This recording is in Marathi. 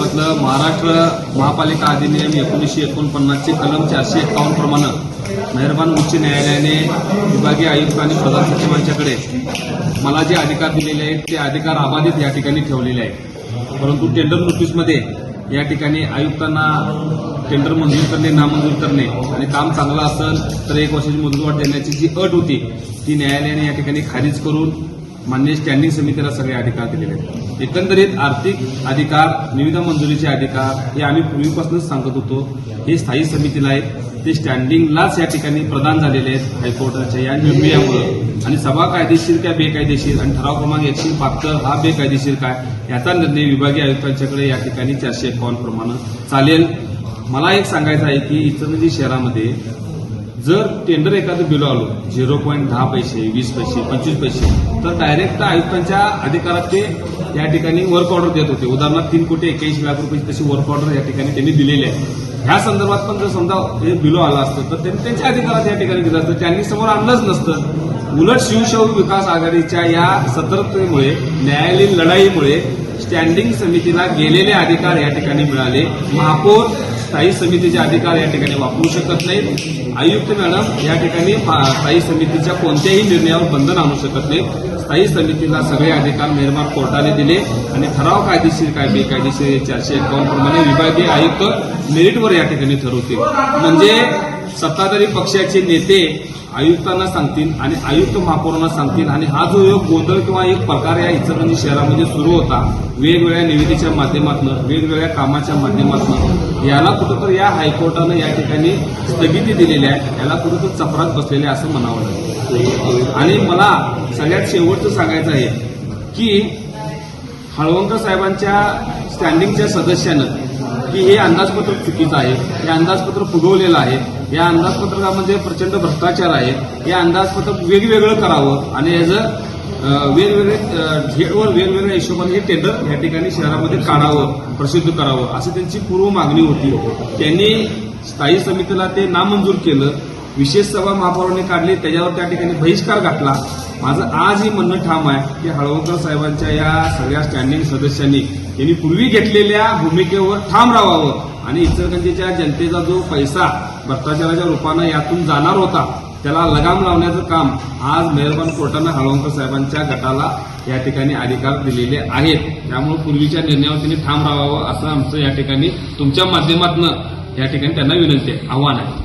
संदर्भातलं महाराष्ट्र महापालिका अधिनियम 1949 चे कलम 451 प्रमाणे मेहरबान उच्च न्यायालयाने विभागीय आयुक्त आणि प्रधान सचिवांच्याकडे मला जे अधिकार दिलेले आहेत ते अधिकार अबाधित या ठिकाणी ठेवलेले आहेत। परंतु टेंडर नोटीसमध्ये या ठिकाणी आयुक्तांना टेंडर मंजूर करणे नामंजूर करणे आणि काम चांगलं असेल तर 1 वर्षाची मुदतवाढ देण्याची जी अट होती ती न्यायालयाने या ठिकाणी खारिज करून माननीय स्टँडिंग समितीला सगळे अधिकार दिलेले आहेत। एकंदरीत आर्थिक अधिकार निविदा मंजुरीचे अधिकार हे आम्ही पूर्वीपासूनच सांगत होतो, हे स्थायी समितीला आहेत, ते स्टँडिंगलाच या ठिकाणी प्रदान झालेले आहेत हायकोर्टाच्या या निर्णयामुळे। आणि सभा कायदेशीर काय बेकायदेशीर आणि ठराव क्रमांक 172 हा बेकायदेशीर काय याचा निर्णय विभागीय आयुक्तांच्याकडे या ठिकाणी 451 प्रमाणे चालेल। मला एक सांगायचं आहे की इचलकरंजी शहरामध्ये जर टेंडर एखादं बिल आलो 0.10 पैसे 20 पैसे 25 पैसे तर डायरेक्ट आयुक्तांच्या अधिकारात ते या ठिकाणी वर्क ऑर्डर देत होते। उदाहरणार्थ 3,81,00,000 रुपये तशी वर्क ऑर्डर या ठिकाणी त्यांनी दिलेली आहे। ह्या संदर्भात पण जर समजा हे बिलो आलं असतं तर त्यांनी त्यांच्या अधिकारात या ठिकाणी दिलं असतं, त्यांनी समोर आणलंच नसतं। उलट शिवशाहू विकास आघाडीच्या या सतर्कतेमुळे न्यायालयीन लढाईमुळे स्टँडिंग समितीला गेलेले अधिकार या ठिकाणी मिळाले। महापौर स्थायी समितीचे अधिकार या ठिकाणी वापरू शकत नाहीत। आयुक्त मॅडम या ठिकाणी स्थायी समितीच्या कोणत्याही निर्णयावर बंधन आणू शकत नाहीत। स्थायी समितीला सगळे अधिकार मेहरबान कोर्टाने दिले आणि ठराव कायदेशीर काय बेकायदेशीर 451 प्रमाणे विभागीय आयुक्त मेरिटवर या ठिकाणी ठरवतील। म्हणजे सत्ताधारी पक्षाचे नेते आयुक्तांना सांगतील आणि आयुक्त महापौरांना सांगतील आणि हा जो एक गोंधळ किंवा एक प्रकार या इचलकरंजी शहरामध्ये सुरू होता वेगवेगळ्या निविदेच्या माध्यमातून वेगवेगळ्या कामाच्या माध्यमातून याला कुठंतरी या हायकोर्टानं या ठिकाणी स्थगिती दिलेली आहे, याला कुठंतरी चपराक बसलेले असं म्हणावं लागेल। आणि मला सगळ्यात शेवटचं सांगायचं आहे की हळवंकर साहेबांच्या स्टँडिंगच्या सदस्यानं की हे अंदाजपत्रक चुकीचं आहे, हे अंदाजपत्रक फुगवलेलं आहे, या अंदाजपत्रकामध्ये प्रचंड भ्रष्टाचार आहे, हे अंदाजपत्रक वेगवेगळं करावं आणि याचं वेगवेगळे झेडवर वेगवेगळ्या हिशोबाने हे टेंडर या ठिकाणी शहरामध्ये काढावं प्रसिद्ध करावं असं त्यांची पूर्व मागणी होती। त्यांनी स्थायी समितीला ते नामंजूर केलं, विशेष सभा महापौरांनी काढली, त्याच्यावर त्या ठिकाणी बहिष्कार घातला। माझं आजही म्हणणं ठाम आहे की हळवंकर साहेबांच्या या सगळ्या स्टँडिंग सदस्यांनी यांनी पूर्वी घेतलेल्या भूमिकेवर ठाम राहावं आणि इचलकरंजीच्या जनतेचा जो पैसा भ्रष्टाचाराच्या रूपानं यातून जाणार होता त्याला लगाम लावण्याचं काम आज मेहरबान कोर्टानं हळवंकर साहेबांच्या गटाला या ठिकाणी अधिकार दिलेले आहेत। त्यामुळे पूर्वीच्या निर्णयावर त्यांनी ठाम राहावं असं आमचं या ठिकाणी तुमच्या माध्यमातून या ठिकाणी त्यांना विनंती आहे, आव्हान आहे।